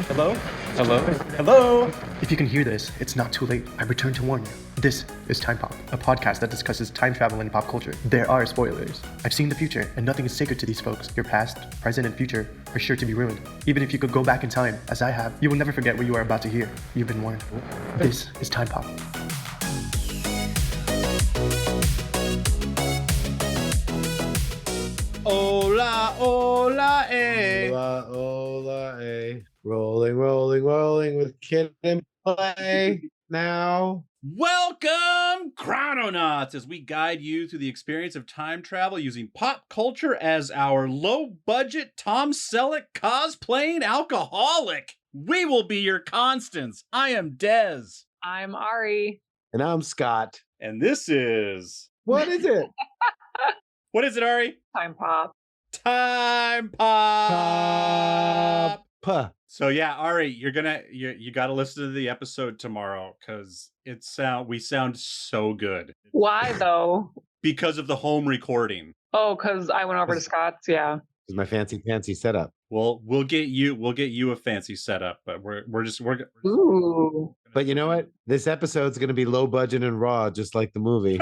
Hello? Hello? Hello? If you can hear this, it's not too late. I return to warn you. This is Time Pop, a podcast that discusses time travel and pop culture. There are spoilers. I've seen the future, and nothing is sacred to these folks. Your past, present, and future are sure to be ruined. Even if you could go back in time, as I have, you will never forget what you are about to hear. You've been warned. This is Time Pop. Hola, hola, eh. Hola, hola, eh. Rolling, rolling, rolling with Kid and Play now. Welcome, Chrononauts, as we guide you through the experience of time travel using pop culture as our low-budget Tom Selleck cosplaying alcoholic. We will be your constants. I am Dez. I'm Ari. And I'm Scott. And this is... What is it? What is it, Ari? Time Pop. Time Pop! Puh. So yeah, Ari, you gotta listen to the episode tomorrow because we sound so good. Why though? Because of the home recording. Oh, because I went over to Scott's. Yeah. This is my fancy setup. Well, we'll get you a fancy setup, but we're Ooh. But you know what? This episode's going to be low budget and raw, just like the movie.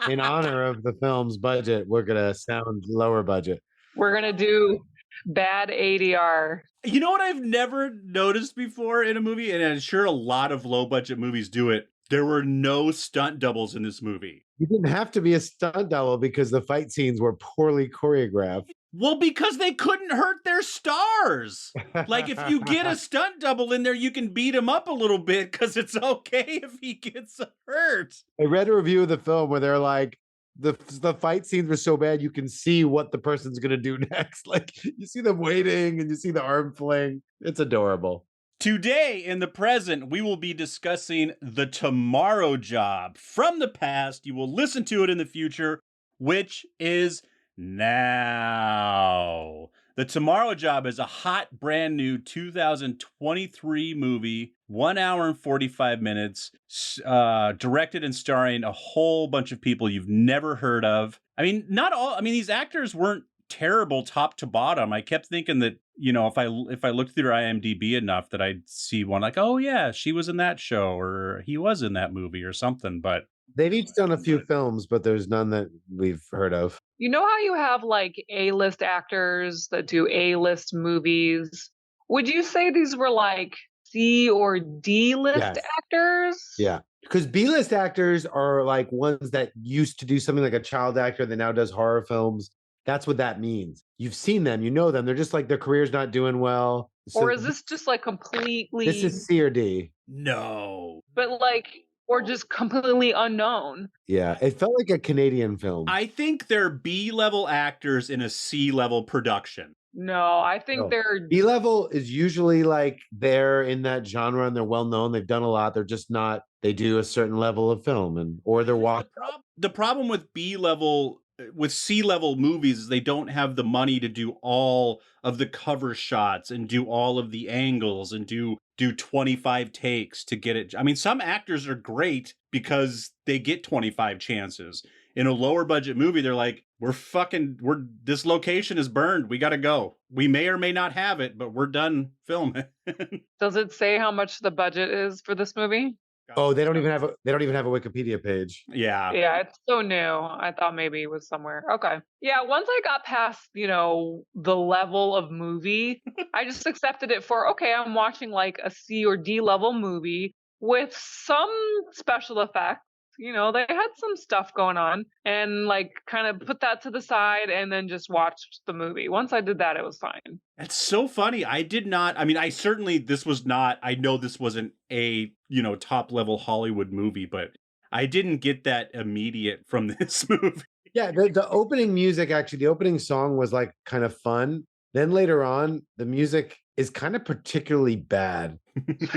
In honor of the film's budget, we're going to sound lower budget. We're gonna do bad ADR. You know what I've never noticed before in a movie, and I'm sure a lot of low budget movies do it. There were no stunt doubles in this movie. You didn't have to be a stunt double because the fight scenes were poorly choreographed. Well, because they couldn't hurt their stars. Like, if you get a stunt double in there, you can beat him up a little bit because it's okay if he gets hurt. I read a review of the film where they're like, the fight scenes were so bad you can see what the person's going to do next. Like, you see them waiting and you see the arm fling. It's adorable. Today, in the present, we will be discussing The Tomorrow Job. From the past, you will listen to it in the future, which is now. The Tomorrow Job is a hot, brand new 2023 movie, 1 hour and 45 minutes, directed and starring a whole bunch of people you've never heard of. I mean, these actors weren't terrible top to bottom. I kept thinking that, you know, if I looked through IMDb enough that I'd see one like, oh yeah, she was in that show or he was in that movie or something, but They've each done a few films, but there's none that we've heard of. You know how you have like A-list actors that do A-list movies? Would you say these were like C or D-list Yes. actors? Yeah. Because B-list actors are like ones that used to do something like a child actor that now does horror films. That's what that means. You've seen them, you know them. They're just like their career's not doing well. So Or is this just like completely this is C or D. no. but like or just completely unknown? Yeah. It felt like a Canadian film. I think they're B-level actors in a C-level production. No, I think No. they're B-level is usually like they're in that genre and they're well known. They've done a lot. They're just not, they do a certain level of film or they're walking. The problem with with C-level movies is they don't have the money to do all of the cover shots and do all of the angles and do 25 takes to get it. I mean, some actors are great because they get 25 chances. In a lower budget movie, they're like, this location is burned. We got to go. We may or may not have it, but we're done filming. Does it say how much the budget is for this movie? Oh, they don't even have a Wikipedia page. Yeah. Yeah, it's so new. I thought maybe it was somewhere. Okay. Yeah, once I got past, the level of movie, I just accepted it for, okay, I'm watching like a C or D level movie with some special effects. They had some stuff going on and like kind of put that to the side and then just watched the movie. Once I did that, it was fine. It's so funny. I know this wasn't a, top level Hollywood movie, but I didn't get that immediate from this movie. Yeah, the opening music, actually, the opening song was like kind of fun. Then later on, the music is kind of particularly bad.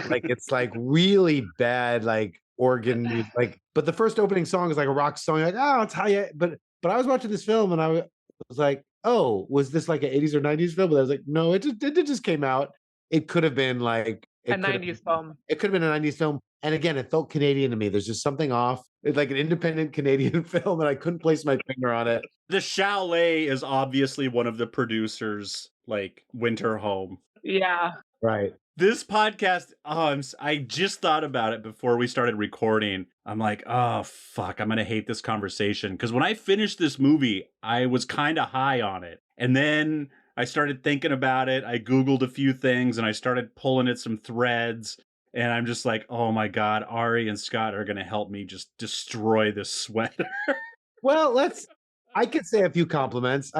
Like it's like really bad, like organ music, like, but the first opening song is like a rock song. You're like, oh, it's how you, but I was watching this film and I was like, oh, was this like an 80s or 90s film? But I was like, no, it just came out. It could have been like A 90s film. It could have been a 90s film. And again, it felt Canadian to me. There's just something off. It's like an independent Canadian film, and I couldn't place my finger on it. The chalet is obviously one of the producers' like winter home. Yeah. Right. This podcast, I just thought about it before we started recording. I'm like, oh, fuck, I'm going to hate this conversation. Because when I finished this movie, I was kind of high on it. And then I started thinking about it. I Googled a few things and I started pulling at some threads. And I'm just like, oh my God, Ari and Scott are going to help me just destroy this sweater. Well, I could say a few compliments.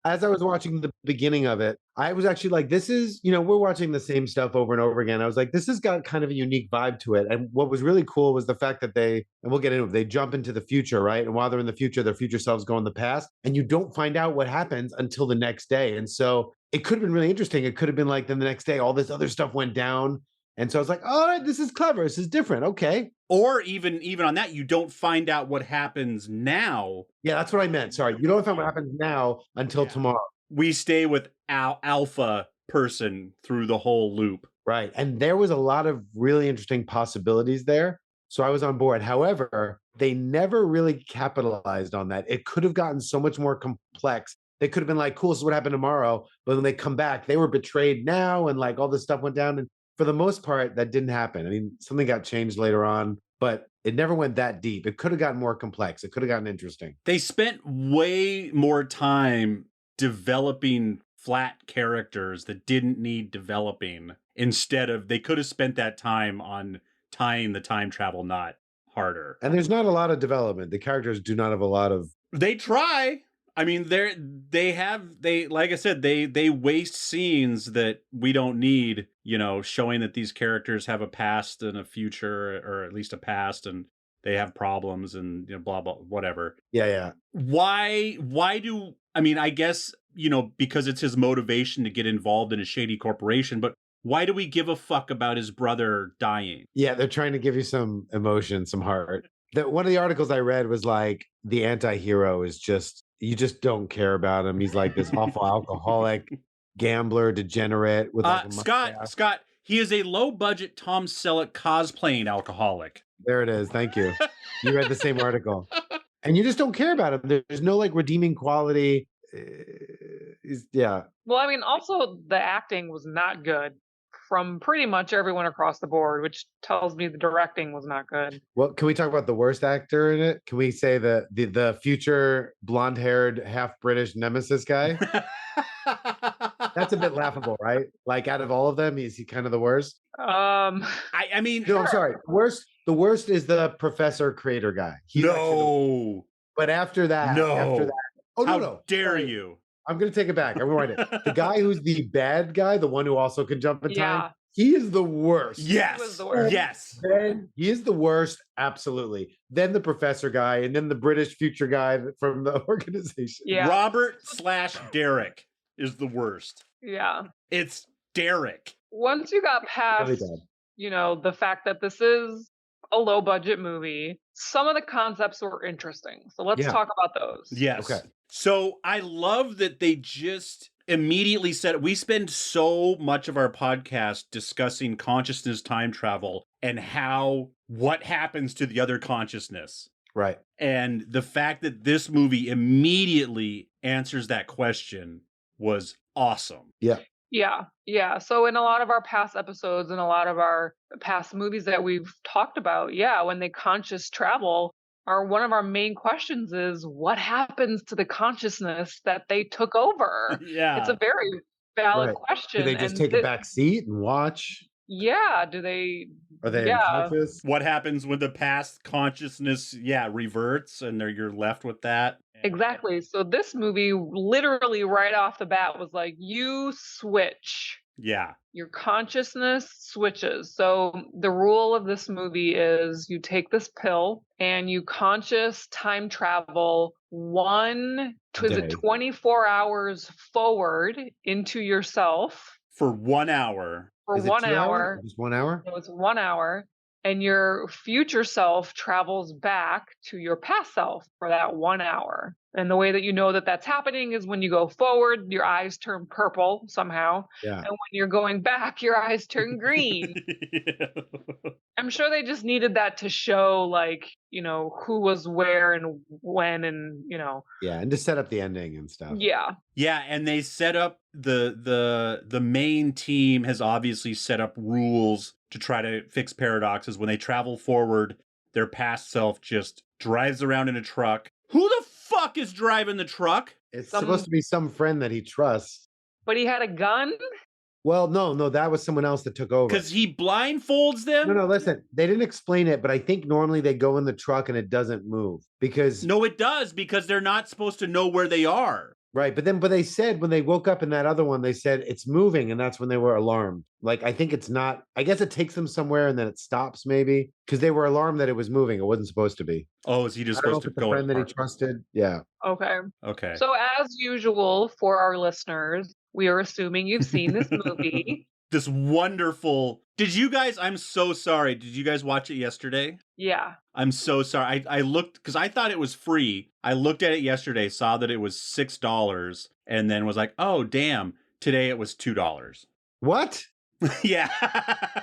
As I was watching the beginning of it, I was actually like, this is, we're watching the same stuff over and over again. I was like, this has got kind of a unique vibe to it. And what was really cool was the fact that and we'll get into it, they jump into the future, right? And while they're in the future, their future selves go in the past. And you don't find out what happens until the next day. And so it could have been really interesting. It could have been like, then the next day, all this other stuff went down. And so I was like, all right, this is clever. This is different. Okay. Or even on that, you don't find out what happens now. Yeah, that's what I meant. Sorry. You don't find what happens now until tomorrow. We stay with Alpha person through the whole loop. Right. And there was a lot of really interesting possibilities there. So I was on board. However, they never really capitalized on that. It could have gotten so much more complex. They could have been like, cool, this is what happened tomorrow. But when they come back, they were betrayed now and like all this stuff went down. And for the most part, that didn't happen. I mean, something got changed later on, but it never went that deep. It could have gotten more complex. It could have gotten interesting. They spent way more time developing flat characters that didn't need developing. Instead of, they could have spent that time on tying the time travel knot harder. And there's not a lot of development. The characters do not have a lot of. They try. I mean, they like I said, they waste scenes that we don't need, showing that these characters have a past and a future, or at least a past, and they have problems and blah blah whatever. Yeah. Why do I guess, because it's his motivation to get involved in a shady corporation, but why do we give a fuck about his brother dying? Yeah, they're trying to give you some emotion, some heart. One of the articles I read was like the anti-hero is just, you just don't care about him. He's like this awful alcoholic, gambler, degenerate with like a Scott, he is a low-budget Tom Selleck cosplaying alcoholic. There it is. Thank you. You read the same article. And you just don't care about him. There's no like redeeming quality. Yeah. Well, I mean, also the acting was not good from pretty much everyone across the board, which tells me the directing was not good. Well, can we talk about the worst actor in it? Can we say the future blonde-haired, half-British nemesis guy? That's a bit laughable, right? Like out of all of them, is he kind of the worst? I mean, no, I'm sorry. The worst is the professor creator guy. But after that, oh no, how dare you? I'm going to take it back. I'm going to write it. The guy who's the bad guy, the one who also can jump in time, he is the worst. Yes. He was the worst. Yes. Then he is the worst. Absolutely. Then the professor guy, and then the British future guy from the organization. Yeah. Robert/Derek is the worst. Yeah. It's Derek. Once you got past, really the fact that this is a low budget movie, some of the concepts were interesting. So let's talk about those. Yes. Okay. So I love that they just immediately said, we spend so much of our podcast discussing consciousness time travel and what happens to the other consciousness. Right. And the fact that this movie immediately answers that question was awesome. Yeah. Yeah. So in a lot of our past episodes and a lot of our past movies that we've talked about, when they conscious travel, one of our main questions is what happens to the consciousness that they took over? Yeah. It's a very valid question. Do they just take a back seat and watch? Yeah. Do they? Are they unconscious? What happens when the past consciousness, reverts and you're left with that? Exactly. So this movie literally right off the bat was like, you switch. Yeah. Your consciousness switches. So the rule of this movie is you take this pill and you conscious time travel 24 hours forward into yourself. For 1 hour. For 1 hour. Just 1 hour? So it's 1 hour. And your future self travels back to your past self for that 1 hour. And the way that you know that that's happening is when you go forward, your eyes turn purple somehow. Yeah. And when you're going back, your eyes turn green. Yeah. I'm sure they just needed that to show, like, who was where and when and, Yeah. And to set up the ending and stuff. yeah. Yeah, and they set up the main team has obviously set up rules to try to fix paradoxes. When they travel forward, their past self just drives around in a truck. Who the fuck is driving the truck? It's Some- supposed to be some friend that he trusts. But he had a gun? Well, no, that was someone else that took over. Because he blindfolds them? No, listen, they didn't explain it, but I think normally they go in the truck and it doesn't move because No, it does, because they're not supposed to know where they are. right. But they said when they woke up in that other one, they said it's moving, and that's when they were alarmed. Like I think it's not. I guess it takes them somewhere and then it stops maybe because they were alarmed that it was moving. It wasn't supposed to be. Oh, is he just I don't know supposed if to it's a go friend that he apart? trusted. Yeah. Okay. Okay. So as usual for our listeners, we are assuming you've seen this movie. This wonderful. Did you guys? I'm so sorry. Did you guys watch it yesterday? Yeah. I'm so sorry. I looked because I thought it was free. I looked at it yesterday, saw that it was $6, and then was like, "Oh, damn! Today it was $2." What? Yeah.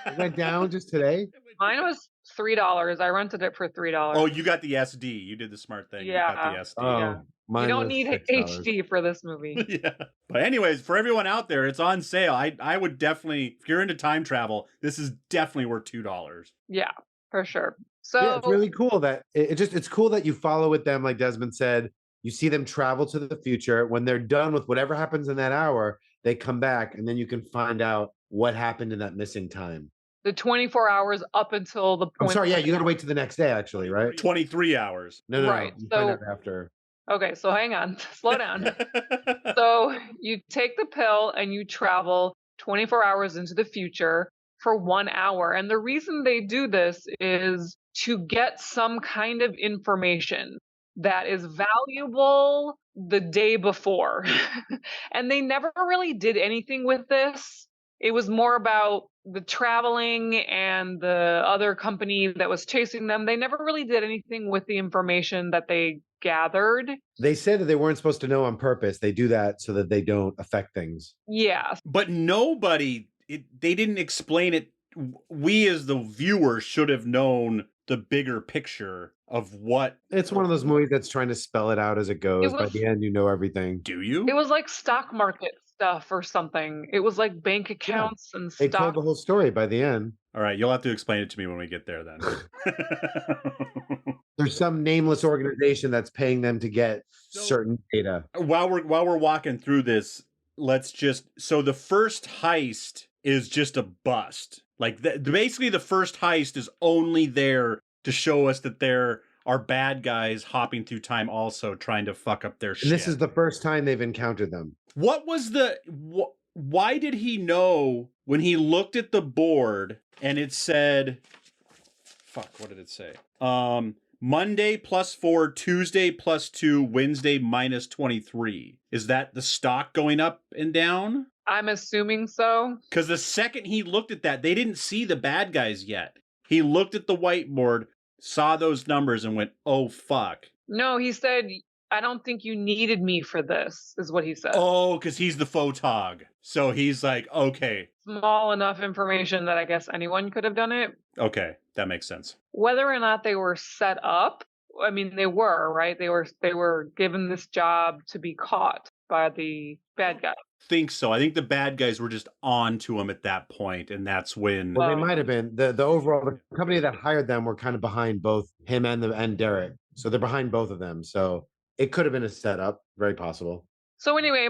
It went down just today? Mine was $3. I rented it for $3. Oh, you got the SD. You did the smart thing. You got the SD. Oh, Yeah. mine You don't was need $6. HD for this movie. Yeah. But anyways, for everyone out there, it's on sale. I would definitely, if you're into time travel, this is definitely worth $2. Yeah, for sure. So Yeah, it's really cool that it's cool that you follow with them, like Desmond said. You see them travel to the future. When they're done with whatever happens in that hour, they come back, and then you can find out what happened in that missing time. the 24 hours up until the point. I'm sorry, yeah, you gotta wait to the next day, actually, right? 23 hours. No, Right, you find so- out after. Okay, so hang on. Slow down. So you take the pill and you travel 24 hours into the future for 1 hour. And the reason they do this is to get some kind of information that is valuable the day before. And they never really did anything with this. It was more about the traveling and the other company that was chasing them. They never really did anything with the information that they gathered. They said that they weren't supposed to know on purpose. They do that so that they don't affect things. Yeah. But nobody, they didn't explain it. We as the viewer should have known the bigger picture of what. It's one of those movies that's trying to spell it out as it goes. By was- the end, you know everything. Do you? It was like stock market stuff or something. It was like bank accounts and They stock. told the whole story by the end. All right, you'll have to explain it to me when we get there then. There's some nameless organization that's paying them to get certain data. While we're walking through this, let's just so the first heist is just a bust. Like basically the first heist is only there to show us that there are bad guys hopping through time also trying to fuck up their shit. And this is the first time they've encountered them. What was the why did he know when he looked at the board and it said fuck, what did it say? Monday +4, Tuesday +2, Wednesday -23. Is that the stock going up and down? I'm assuming so. Because the second he looked at that, they didn't see the bad guys yet. He looked at the whiteboard, saw those numbers, and went, oh, fuck. No, he said, I don't think you needed me for this, is what he said. Oh, because he's the photog. So he's like, okay, Small enough information that I guess anyone could have done it. okay, that makes sense. Whether or not they were set up, I mean, they were, right? They were given this job to be caught by the bad guy. Think so. I think the bad guys were just on to him at that point, and that's when. Well, they might have been. The overall the company that hired them were kind of behind both him and Derek. So they're behind both of them. So it could have been a setup. Very possible. So anyway,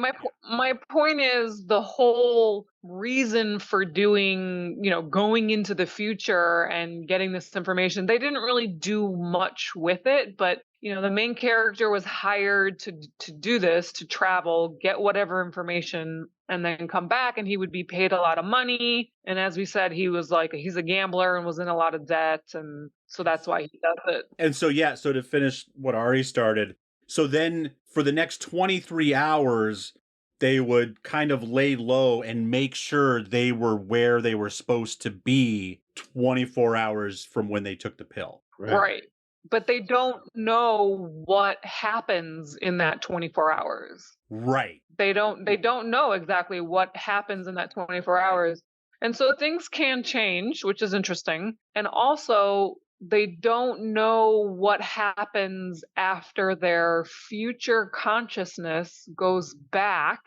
my point is the whole reason for doing, going into the future and getting this information, they didn't really do much with it, but the main character was hired to do this, to travel, get whatever information, and then come back, and he would be paid a lot of money. And as we said, he's a gambler and was in a lot of debt, and so that's why he does it. And so, yeah, so to finish what Ari started, so then for the next 23 hours, they would kind of lay low and make sure they were where they were supposed to be 24 hours from when they took the pill. Right. but they don't know what happens in that 24 hours. Right. They don't know exactly what happens in that 24 hours. And so things can change, which is interesting. And also they don't know what happens after their future consciousness goes back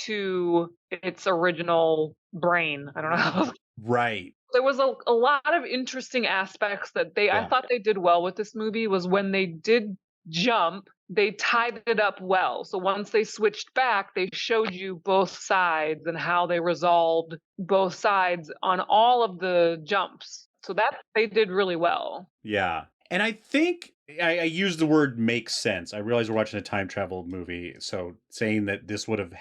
to its original brain. I don't know. Right. There was a lot of interesting aspects that I thought they did well with this movie. Was when they did jump, they tied it up well. So once they switched back, they showed you both sides and how they resolved both sides on all of the jumps. So that they did really well. Yeah. And I think I use the word makes sense. I realize we're watching a time travel movie, so saying that this would have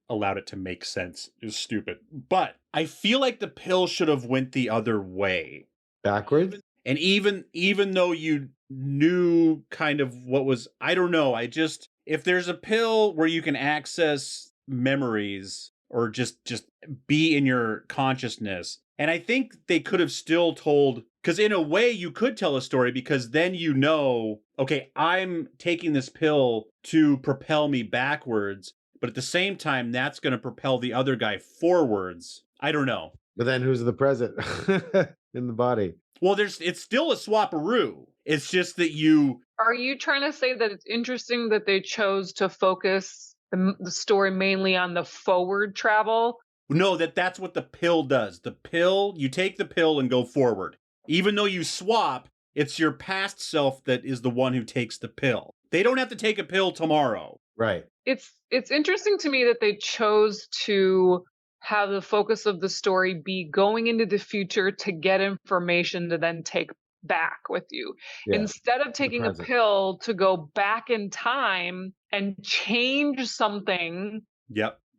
allowed it to make sense is stupid. But I feel like the pill should have went the other way. Backwards? And even though you knew kind of what was, I don't know, if there's a pill where you can access memories or just be in your consciousness, and I think they could have still told, because in a way you could tell a story, because then you know, okay, I'm taking this pill to propel me backwards, but at the same time that's going to propel the other guy forwards. I don't know. But then who's the present in the body? Well, it's still a swaparoo. It's just that you... Are you trying to say that it's interesting that they chose to focus the story mainly on the forward travel? No, that's what the pill does. The pill, you take the pill and go forward. Even though you swap, it's your past self that is the one who takes the pill. They don't have to take a pill tomorrow. Right. It's interesting to me that they chose to have the focus of the story be going into the future to get information to then take back with you, instead of taking a pill to go back in time and change something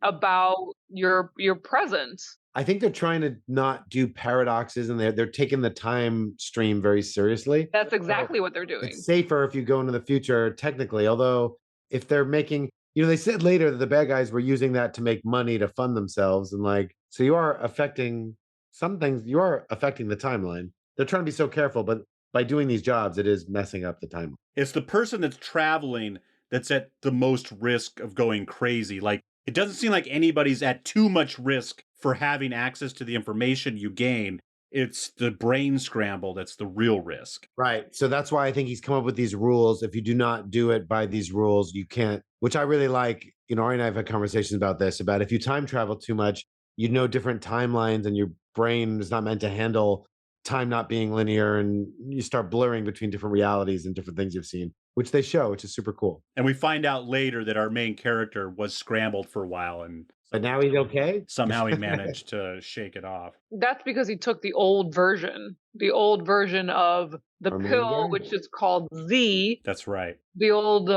about your present. I think they're trying to not do paradoxes, and they're taking the time stream very seriously. That's exactly what they're doing. It's safer if you go into the future, technically, although if they're making, they said later that the bad guys were using that to make money to fund themselves, and so you are affecting some things, you are affecting the timeline. They're trying to be so careful, but by doing these jobs, it is messing up the timeline. It's the person that's traveling that's at the most risk of going crazy. Like, it doesn't seem like anybody's at too much risk for having access to the information you gain. It's the brain scramble that's the real risk. Right. So that's why I think he's come up with these rules. If you do not do it by these rules, you can't, which I really like. Ari and I have had conversations about this, about if you time travel too much, you know different timelines and your brain is not meant to handle time not being linear, and you start blurring between different realities and different things you've seen, which they show, which is super cool. And we find out later that our main character was scrambled for a while, but now he's okay. Somehow he managed to shake it off. That's because he took the old version of the pill, which is called Z. That's right. The old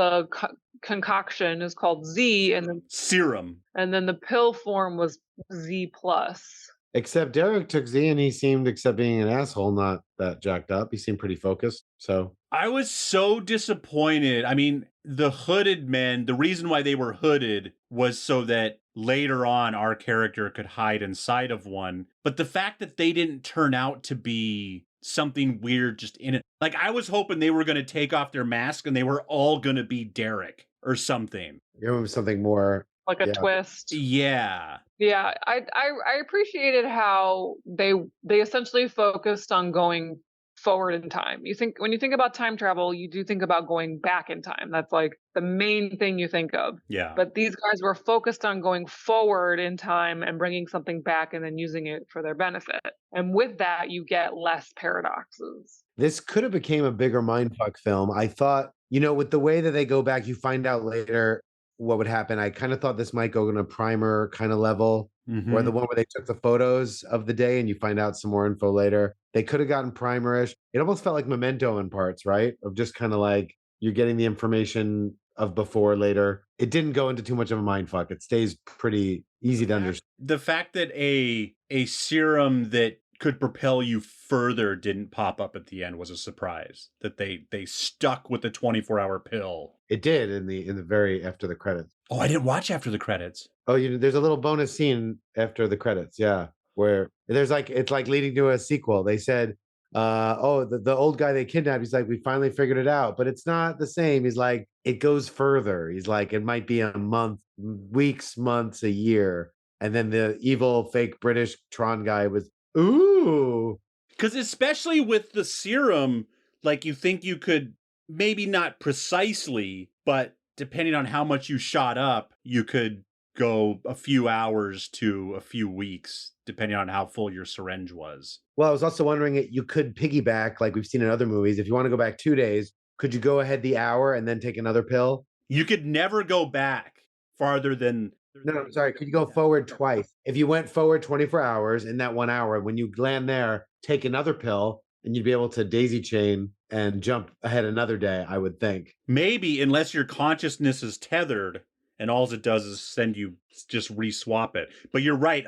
concoction is called Z, and then serum. And then the pill form was Z plus. Except Derek took Z and he seemed, except being an asshole, not that jacked up. He seemed pretty focused. So I was so disappointed. I mean, the hooded men, the reason why they were hooded was so that later on our character could hide inside of one. But the fact that they didn't turn out to be something weird just in it. Like, I was hoping they were going to take off their mask and they were all going to be Derek or something. Give him something more. Like a twist. Yeah. Yeah, I appreciated how they essentially focused on going forward in time. When you think about time travel, you do think about going back in time. That's like the main thing you think of. Yeah. But these guys were focused on going forward in time and bringing something back and then using it for their benefit. And with that, you get less paradoxes. This could have became a bigger mindfuck film. I thought, with the way that they go back, you find out later what would happen. I kind of thought this might go in a primer kind of level, or the one where they took the photos of the day and you find out some more info later. They could have gotten primerish. It almost felt like Memento in parts, right? Of just kind of like you're getting the information of before, later. It didn't go into too much of a mindfuck. It stays pretty easy to understand. The fact that a serum that could propel you further didn't pop up at the end was a surprise. That they stuck with the 24-hour pill. It did in the very after the credits. Oh, I didn't watch after the credits. Oh, there's a little bonus scene after the credits, yeah, where there's it's like leading to a sequel. They said the old guy they kidnapped, he's like, we finally figured it out, but it's not the same. He's like, it goes further. He's like, it might be a month, weeks, months, a year. And then the evil fake British Tron guy was, ooh. Because especially with the serum, like you think you could, maybe not precisely, but depending on how much you shot up, you could go a few hours to a few weeks, depending on how full your syringe was. Well, I was also wondering you could piggyback, like we've seen in other movies. If you want to go back 2 days, could you go ahead the hour and then take another pill? You could never go back farther than. No, sorry. Could you go forward twice? If you went forward 24 hours in that 1 hour, when you land there, take another pill and you'd be able to daisy chain and jump ahead another day, I would think. Maybe, unless your consciousness is tethered and all it does is send you just re-swap it. But you're right,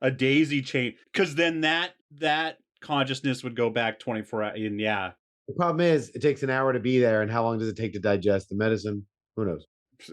a daisy chain, because then that consciousness would go back 24 hours. And yeah. The problem is it takes an hour to be there. And how long does it take to digest the medicine? Who knows?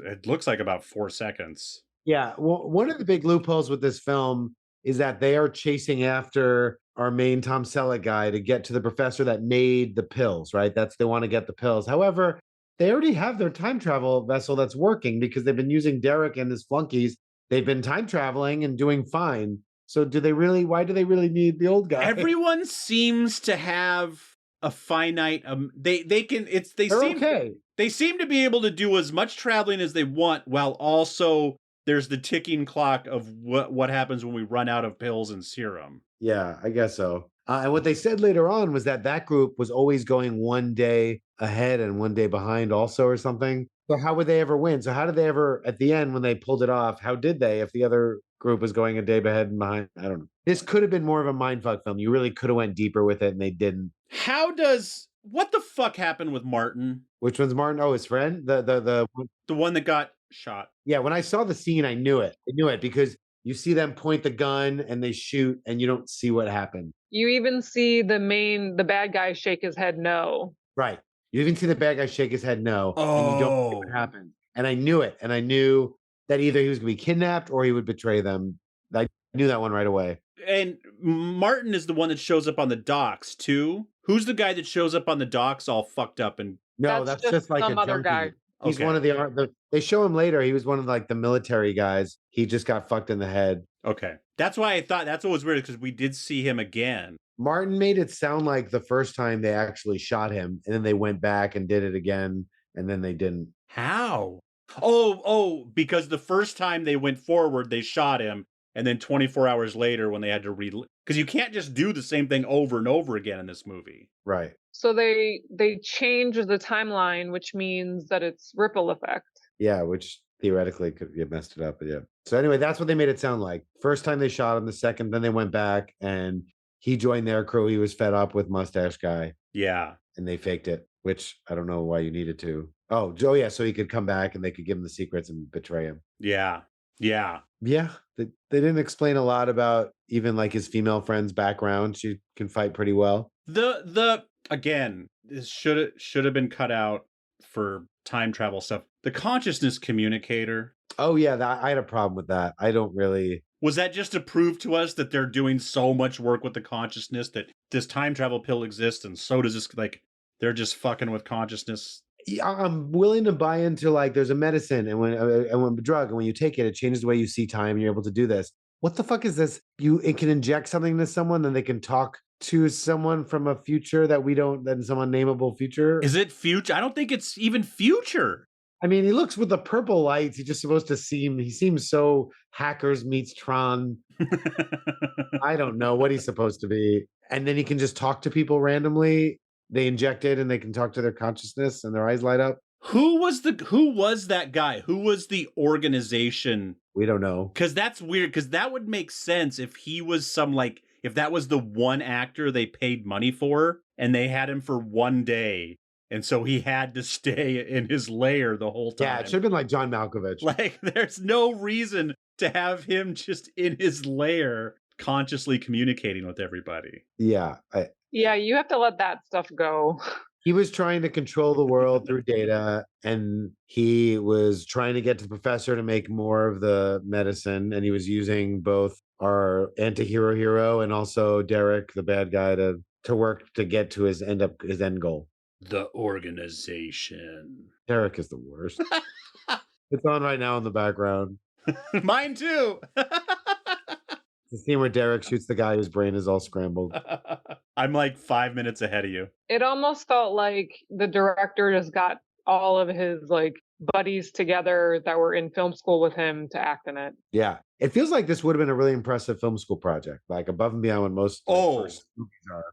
It looks like about 4 seconds. Yeah. Well, one of the big loopholes with this film is that they are chasing after our main Tom Selleck guy to get to the professor that made the pills, right? They want to get the pills. However, they already have their time travel vessel that's working because they've been using Derek and his flunkies. They've been time traveling and doing fine. So why do they really need the old guy? Everyone seems to have a finite okay. They seem to be able to do as much traveling as they want, while also there's the ticking clock of what happens when we run out of pills and serum. Yeah, I guess so. And what they said later on was that group was always going 1 day ahead and 1 day behind also or something. So how would they ever win? So how did they ever, at the end when they pulled it off, how did they if the other group was going a day ahead and behind? I don't know. This could have been more of a mindfuck film. You really could have went deeper with it and they didn't. What the fuck happened with Martin? Which one's Martin? Oh, his friend? The one that got shot. Yeah, when I saw the scene, I knew it. I knew it because you see them point the gun and they shoot and you don't see what happened. You even see the bad guy shake his head no. Right. You even see the bad guy shake his head no. Oh. And you don't see what happened. And I knew it. And I knew that either he was going to be kidnapped or he would betray them. I knew that one right away. And Martin is the one that shows up on the docks too. Who's the guy that shows up on the docks all fucked up? And no, that's just like some a other junkie. guy. He's okay. One of they show him later. He was one of like the military guys. He just got fucked in the head. Okay. That's why I thought that's what was weird, because we did see him again. Martin made it sound like the first time they actually shot him and then they went back and did it again and then they didn't. How? Oh, because the first time they went forward, they shot him. And then 24 hours later when they had to because you can't just do the same thing over and over again in this movie. Right. So they change the timeline, which means that it's ripple effect. Yeah, which theoretically could have messed it up. But yeah. So anyway, that's what they made it sound like. First time they shot him, the second, then they went back and he joined their crew. He was fed up with Mustache Guy. Yeah. And they faked it, which I don't know why you needed to. Oh, Joe, yeah. So he could come back and they could give him the secrets and betray him. Yeah. Yeah. Yeah. They didn't explain a lot about even like his female friend's background. She can fight pretty well. Again, this should have been cut out for time travel stuff. The consciousness communicator. Oh yeah, I had a problem with that. I don't really. Was that just to prove to us that they're doing so much work with the consciousness that this time travel pill exists, and so does this? Like they're just fucking with consciousness. Yeah, I'm willing to buy into like there's a medicine and when a drug and when you take it, it changes the way you see time and you're able to do this. What the fuck is this? It can inject something to someone, then they can talk to someone from a future that we don't, then some unnameable future. Is it future? I don't think it's even future. I mean, he looks with the purple lights. He's just supposed to he seems so Hackers meets Tron. I don't know what he's supposed to be. And then he can just talk to people randomly. They inject it and they can talk to their consciousness and their eyes light up. Who was that guy? Who was the organization? We don't know. Because that's weird, because that would make sense if he was if that was the one actor they paid money for and they had him for 1 day. And so he had to stay in his lair the whole time. Yeah, it should have been like John Malkovich. Like, there's no reason to have him just in his lair consciously communicating with everybody. Yeah. Yeah, you have to let that stuff go. He was trying to control the world through data, and he was trying to get to the professor to make more of the medicine, and he was using both our anti-hero and also Derek, the bad guy, to to work to get to his end goal. The organization. Derek is the worst. It's on right now in the background. Mine too. The scene where Derek shoots the guy whose brain is all scrambled. I'm like 5 minutes ahead of you. It almost felt like the director just got all of his like buddies together that were in film school with him to act in it. Yeah. It feels like this would have been a really impressive film school project, like above and beyond what most first movies are.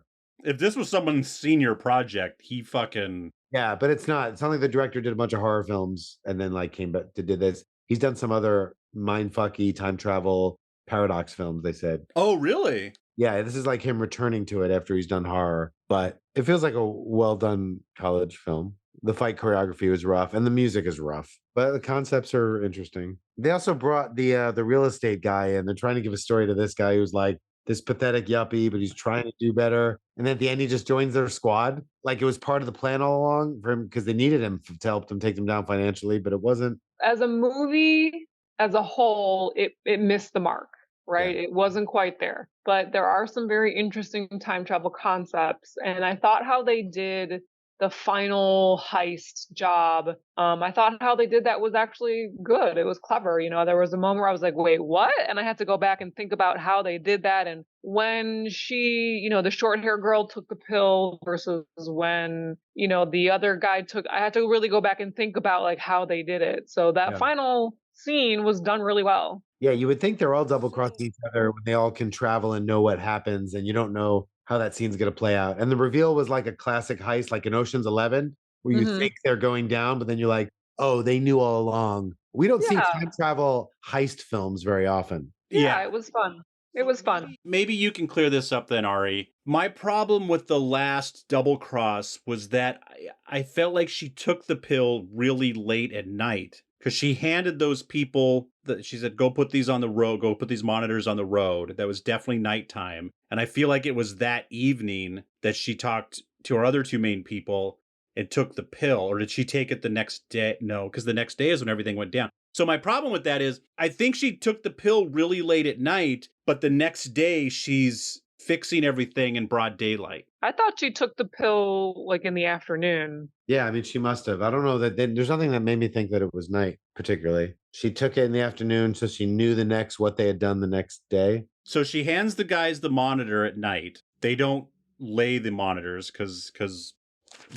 If this was someone's senior project, he fucking... Yeah, but it's not. It's not like the director did a bunch of horror films and then like came back to did this. He's done some other mindfucky time travel paradox films, they said. Oh, really? Yeah, this is like him returning to it after he's done horror, but it feels like a well done college film. The fight choreography was rough and the music is rough, but the concepts are interesting. They also brought the real estate guy in. They're trying to give a story to this guy who's like this pathetic yuppie, but he's trying to do better. And then at the end, he just joins their squad. Like it was part of the plan all along for him because they needed him to help them take them down financially, but it wasn't. As a movie, as a whole, it missed the mark, right? Yeah. It wasn't quite there. But there are some very interesting time travel concepts. And I thought how they did the final heist job, I thought how they did that was actually good. It was clever. You know, there was a moment where I was like, wait, what? And I had to go back and think about how they did that. And when she, you know, the short hair girl took the pill versus when, you know, the other guy took, I had to really go back and think about like how they did it. So that final scene was done really well. Yeah, you would think they're all double crossing each other when they all can travel and know what happens, and you don't know how that scene's going to play out. And the reveal was like a classic heist, like in Ocean's 11, where you think they're going down, but then you're like, oh, they knew all along. We don't see time travel heist films very often. Yeah, it was fun. It was fun. Maybe you can clear this up then, Ari. My problem with the last double cross was that I felt like she took the pill really late at night because she handed those people that she said, go put these on the road, go put these monitors on the road. That was definitely nighttime. And I feel like it was that evening that she talked to our other two main people and took the pill. Or did she take it the next day? No, because the next day is when everything went down. So my problem with that is I think she took the pill really late at night, but the next day she's fixing everything in broad daylight. I thought she took the pill like in the afternoon. Yeah, I mean, she must have. I don't know that there's nothing that made me think that it was night, particularly. She took it in the afternoon, so she knew what they had done the next day. So she hands the guys the monitor at night. They don't lay the monitors because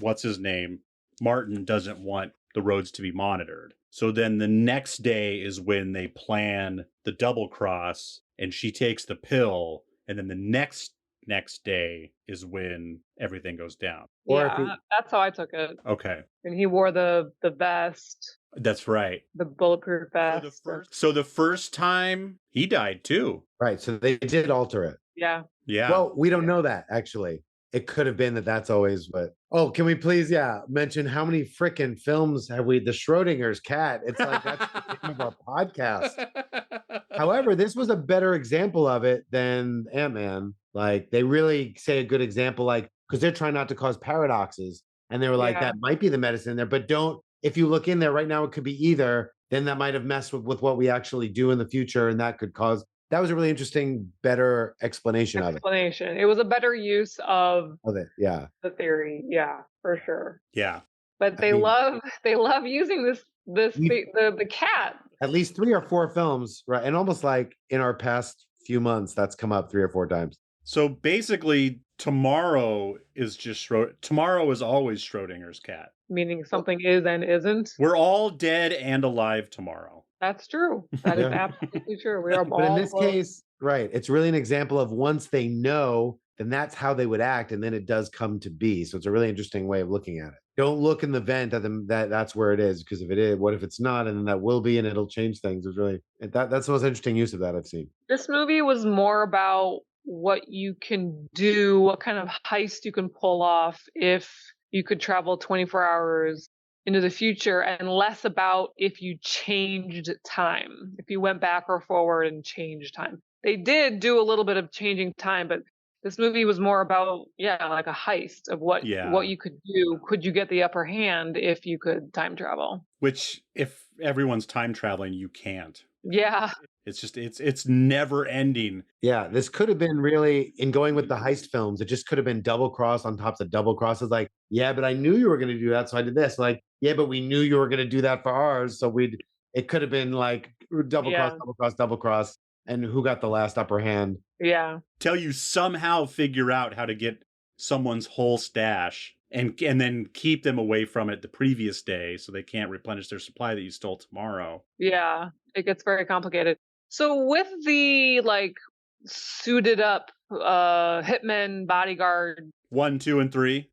what's his name? Martin doesn't want the roads to be monitored. So then the next day is when they plan the double cross and she takes the pill. And then the next day is when everything goes down. Yeah, that's how I took it. Okay. And he wore the vest. That's right. The bulletproof vest. So the first time he died too. Right. So they did alter it. Yeah. Yeah. Well, we don't know that actually. It could have been that's always what. Oh, can we please, mention how many freaking films have we? The Schrodinger's cat. It's like that's the name of our podcast. However, this was a better example of it than Ant-Man. Like they really say a good example, like because they're trying not to cause paradoxes, and they were like, that might be the medicine there, but don't. If you look in there right now, it could be either. Then that might have messed with what we actually do in the future, and that could cause. That was a really interesting, better explanation of it. It was a better use of it. Yeah. The theory. Yeah, for sure. Yeah. But they love using the cat. At least 3 or 4 films, right? And almost like in our past few months, that's come up 3 or 4 times. So basically, tomorrow is always Schrodinger's cat. Meaning something is and isn't. We're all dead and alive tomorrow. That's true. That is absolutely true. We are all. But in this case, right, it's really an example of once they know, then that's how they would act, and then it does come to be. So it's a really interesting way of looking at it. Don't look in the vent at them that's where it is, because if it is, what if it's not, and then that will be, and it'll change things. It's really that's the most interesting use of that I've seen. This movie was more about what you can do, what kind of heist you can pull off if you could travel 24 hours into the future, and less about if you changed time, if you went back or forward and changed time. They did do a little bit of changing time, but this movie was more about, like a heist of what you could do. Could you get the upper hand if you could time travel? Which, if everyone's time traveling, you can't. Yeah. It's never ending. Yeah, this could have been really, in going with the heist films, it just could have been double cross on top of double cross. It's like, yeah, but I knew you were going to do that, so I did this. Like, yeah, but we knew you were going to do that for ours, so it could have been like double cross, Yeah. double cross, double cross, and who got the last upper hand. Yeah. Till you somehow figure out how to get someone's whole stash and then keep them away from it the previous day so they can't replenish their supply that you stole tomorrow. Yeah. It gets very complicated. So with the like suited up hitman bodyguard 1, 2, and 3.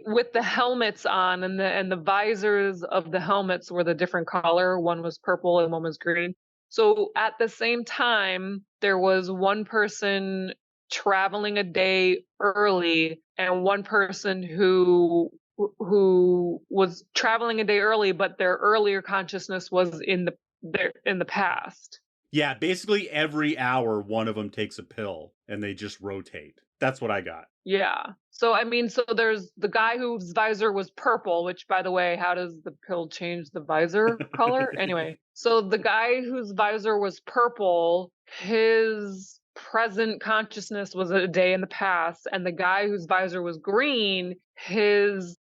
with the helmets on and the visors of the helmets were the different color, one was purple and one was green. So at the same time there was one person traveling a day early and one person who was traveling a day early, but their earlier consciousness was in the past. Yeah, basically every hour one of them takes a pill and they just rotate. That's what I got. Yeah. So I mean, so there's the guy whose visor was purple, which by the way, how does the pill change the visor color? Anyway, so the guy whose visor was purple, his present consciousness was a day in the past, and the guy whose visor was green, his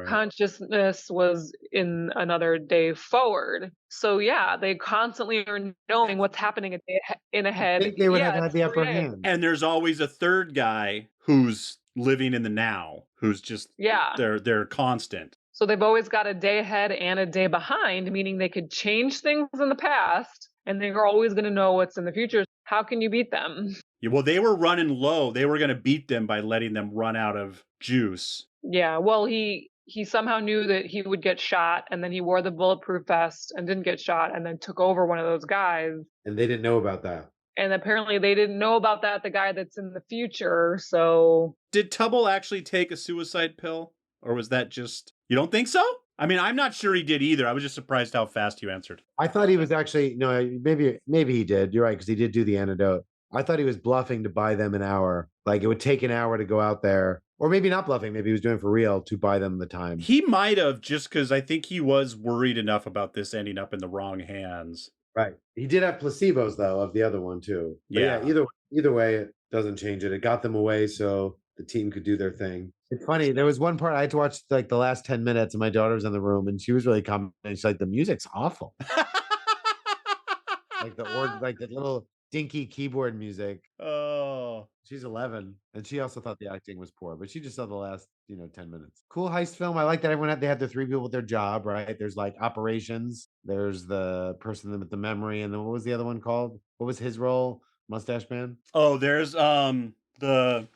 consciousness was in another day forward. So yeah, they constantly are knowing what's happening a day in ahead. I think they would have Yeah, had the it's upper 3 days. hand. And there's always a third guy who's living in the now, who's just Yeah. they're constant. So they've always got a day ahead and a day behind, meaning they could change things in the past and they're always going to know what's in the future. How can you beat them? Yeah, well, they were running low. They were going to beat them by letting them run out of juice. Yeah, well, he somehow knew that he would get shot, and then he wore the bulletproof vest and didn't get shot, and then took over one of those guys. And they didn't know about that. And apparently they didn't know about that, the guy that's in the future, so... Did Tubble actually take a suicide pill? Or was that just... You don't think so? I mean, I'm not sure he did either. I was just surprised how fast you answered. I thought he was actually, no, maybe he did. You're right, because he did do the antidote. I thought he was bluffing to buy them an hour. Like, it would take an hour to go out there. Or maybe not bluffing. Maybe he was doing it for real to buy them the time. He might have, just because I think he was worried enough about this ending up in the wrong hands. Right. He did have placebos, though, of the other one, too. But Yeah. Either way, it doesn't change it. It got them away so the team could do their thing. It's funny. There was one part I had to watch like the last 10 minutes, and my daughter was in the room, and she was really commenting. She's like, the music's awful. Like the little dinky keyboard music. Oh. She's 11, and she also thought the acting was poor, but she just saw the last 10 minutes. Cool heist film. I like that they have the 3 people with their job, right? There's like operations. There's the person with the memory, and then what was the other one called? What was his role? Mustache Man. Oh, there's the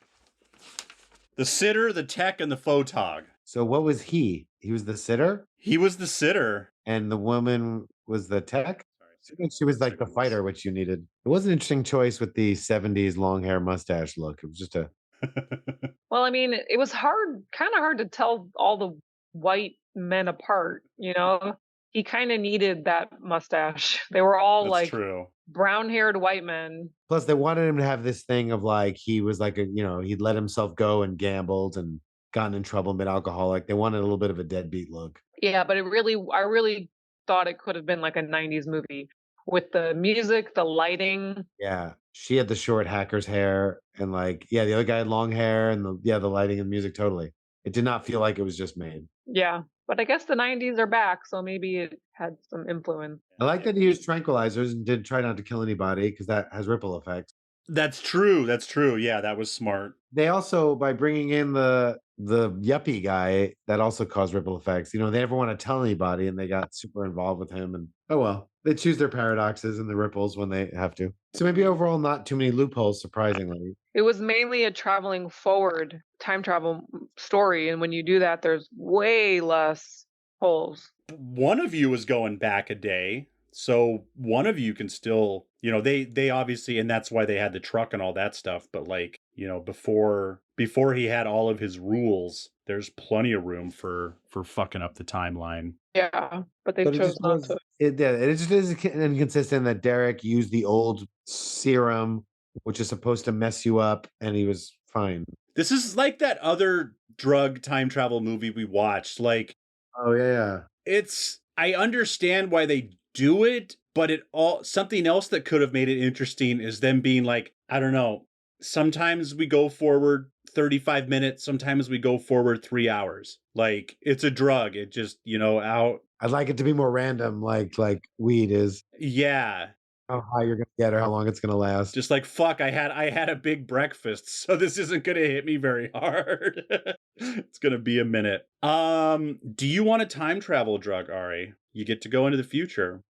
sitter, the tech, and the photog. So what was he? He was the sitter, He was the sitter. and the woman was the tech. She was like the fighter, which you needed. It was an interesting choice with the 70s long hair mustache look. It was just a... Well, I mean, it was kind of hard to tell all the white men apart, you know? He kind of needed that mustache. They were all That's like true. brown-haired white men. Plus, they wanted him to have this thing of like, he was like he'd let himself go and gambled and gotten in trouble, been alcoholic. They wanted a little bit of a deadbeat look. Yeah, but I really thought it could have been like a 90s movie with the music, the lighting. Yeah. She had the short hacker's hair, and like, yeah, the other guy had long hair, and the lighting and music, totally. It did not feel like it was just made. Yeah, but I guess the 90s are back, so maybe it had some influence. I like that he used tranquilizers and did try not to kill anybody, because that has ripple effects. That's true. That's true. Yeah, that was smart. They also, by bringing in the yuppie guy, that also caused ripple effects. They never want to tell anybody, and they got super involved with him. And oh well, they choose their paradoxes and the ripples when they have to. So maybe overall, not too many loopholes, surprisingly. It was mainly a traveling forward time travel story, and when you do that, there's way less holes. One of you is going back a day, so one of you can still, they obviously, and that's why they had the truck and all that stuff. But like, before he had all of his rules, there's plenty of room for fucking up the timeline. Yeah, but they chose not to. It just is inconsistent that Derek used the old serum, which is supposed to mess you up, and he was fine. This is like that other drug time travel movie we watched. Like, oh yeah. I understand why they do it, But something else that could have made it interesting is them being like, I don't know, sometimes we go forward 35 minutes, sometimes we go forward 3 hours. Like, it's a drug. It just, out. I'd like it to be more random, like weed is. Yeah. How high you're gonna get or how long it's gonna last. Just like, fuck, I had a big breakfast, so this isn't gonna hit me very hard. It's gonna be a minute. Do you want a time travel drug, Ari? You get to go into the future.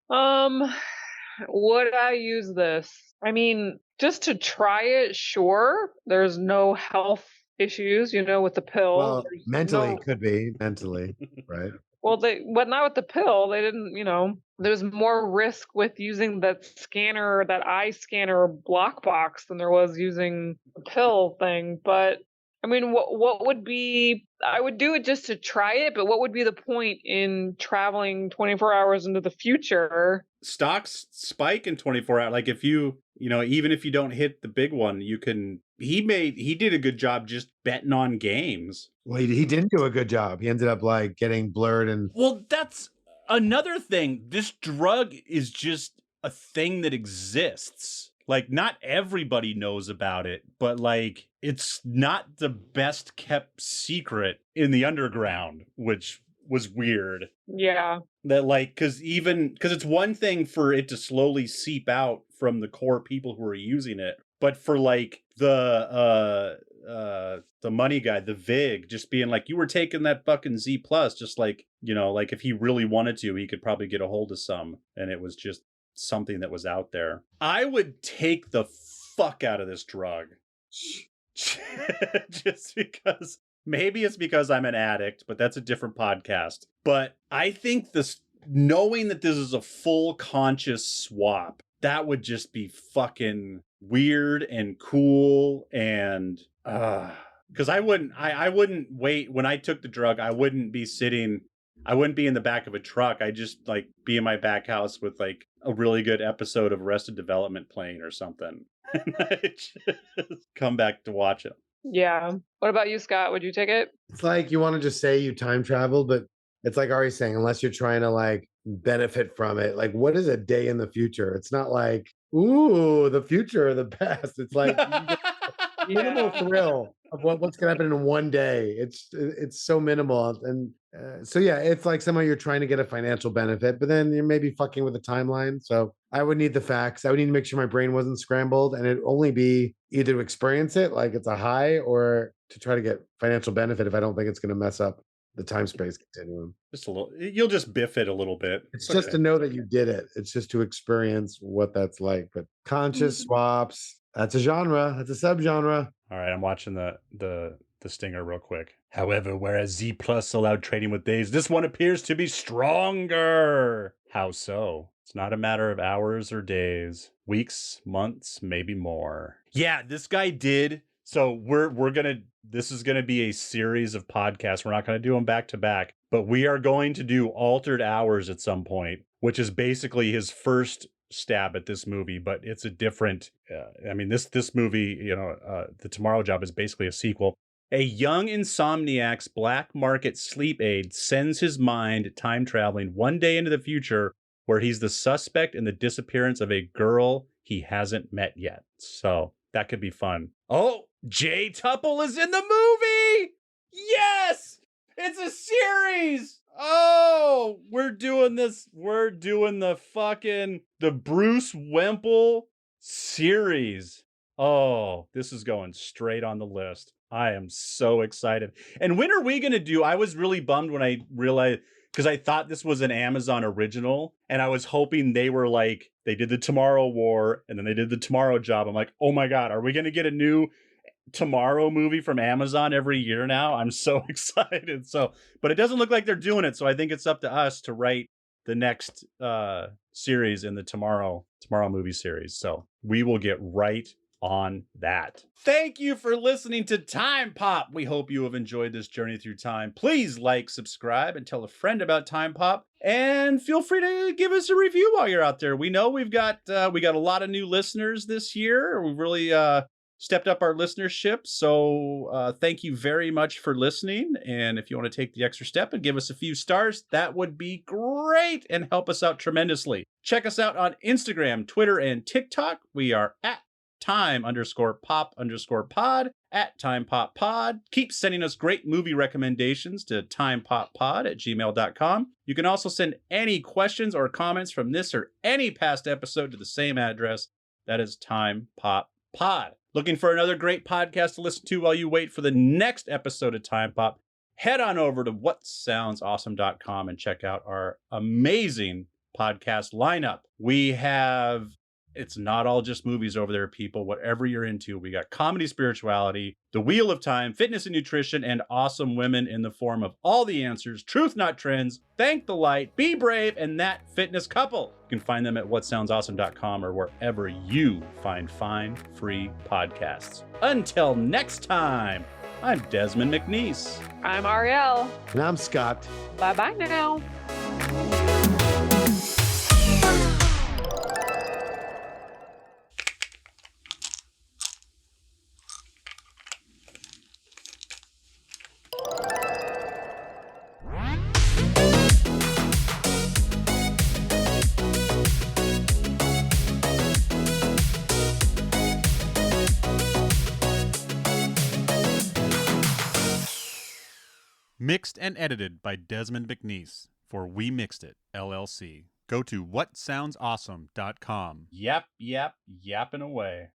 Would I use this? I mean, just to try it, sure. There's no health issues, with the pill. Well, There's mentally no- it could be mentally, right? Well, but not with the pill. They didn't, there's more risk with using that scanner, that eye scanner block box than there was using the pill thing. But I mean, what would be, I would do it just to try it, but what would be the point in traveling 24 hours into the future? Stocks spike in 24 hours. Like, if even if you don't hit the big one, he did a good job just betting on games. Well, he didn't do a good job. He ended up like getting blurred and. Well, that's another thing. This drug is just a thing that exists. Like, not everybody knows about it, but like, it's not the best kept secret in the underground, which was weird. Yeah. That like, because it's one thing for it to slowly seep out from the core people who are using it, but for like the money guy, the Vig, just being like, you were taking that fucking Z plus, just like, like if he really wanted to, he could probably get a hold of some, and it was just something that was out there. I would take the fuck out of this drug. Just because. Maybe it's because I'm an addict, but that's a different podcast. But I think knowing that this is a full conscious swap, that would just be fucking weird and cool. And because I wouldn't wait. When I took the drug, I wouldn't be in the back of a truck. I'd just like be in my back house with like a really good episode of Arrested Development playing or something. And I just come back to watch it. Yeah. What about you, Scott? Would you take it? It's like you want to just say you time traveled, but it's like Ari's saying, unless you're trying to like benefit from it, like what is a day in the future? It's not like, ooh, the future or the past. It's like minimal thrill of what's gonna happen in one day. It's so minimal, and so yeah, it's like somehow you're trying to get a financial benefit, but then you're maybe fucking with the timeline. So I would need the facts. I would need to make sure my brain wasn't scrambled, and it'd only be either to experience it like it's a high, or to try to get financial benefit if I don't think it's going to mess up the time space continuum. Just a little. You'll just biff it a little bit. It's just to know that you did it. It's just to experience what that's like. But conscious swaps, that's a genre. That's a subgenre. All right, I'm watching the stinger real quick. However, whereas Z Plus allowed trading with days, this one appears to be stronger. How so? It's not a matter of hours or days, weeks, months, maybe more. Yeah, this guy did. So this is gonna be a series of podcasts. We're not gonna do them back to back, but we are going to do Altered Hours at some point, which is basically his first stab at this movie, but it's a different. This movie, The Tomorrow Job, is basically a sequel. A young insomniac's black market sleep aid sends his mind time traveling one day into the future, where he's the suspect in the disappearance of a girl he hasn't met yet. So that could be fun. Oh, Jay Tupple is in the movie! Yes! It's a series! Oh, we're doing this. We're doing the Bruce Wemple series. Oh, this is going straight on the list. I am so excited. And when are we going to do? I was really bummed when I realized, because I thought this was an Amazon original, and I was hoping they were like, they did the Tomorrow War, and then they did the Tomorrow Job. I'm like, oh my God, are we going to get a new Tomorrow movie from Amazon every year now? I'm so excited. But it doesn't look like they're doing it, so I think it's up to us to write the next series in the Tomorrow movie series. So we will get right on that. Thank you for listening to Time Pop. We hope you have enjoyed this journey through time. Please like, subscribe, and tell a friend about Time Pop. And feel free to give us a review while you're out there. We know we got a lot of new listeners this year. We really stepped up our listenership. So thank you very much for listening. And if you want to take the extra step and give us a few stars, that would be great and help us out tremendously. Check us out on Instagram, Twitter, and TikTok. We are at time_pop_pod, at timepoppod. Keep sending us great movie recommendations to timepoppod@gmail.com. You can also send any questions or comments from this or any past episode to the same address. That is timepoppod. Looking for another great podcast to listen to while you wait for the next episode of Time Pop? Head on over to whatsoundsawesome.com and check out our amazing podcast lineup. We have, it's not all just movies over there, people. Whatever you're into, we got comedy, spirituality, the Wheel of Time, fitness and nutrition, and awesome women in the form of All the Answers, Truth Not Trends, Thank the Light, Be Brave, and That Fitness Couple. You can find them at whatsoundsawesome.com or wherever you find fine, free podcasts. Until next time, I'm Desmond McNeese. I'm Ariel. And I'm Scott. Bye-bye now. Mixed and edited by Desmond McNeese for We Mixed It, LLC. Go to whatsoundsawesome.com. Yapping away.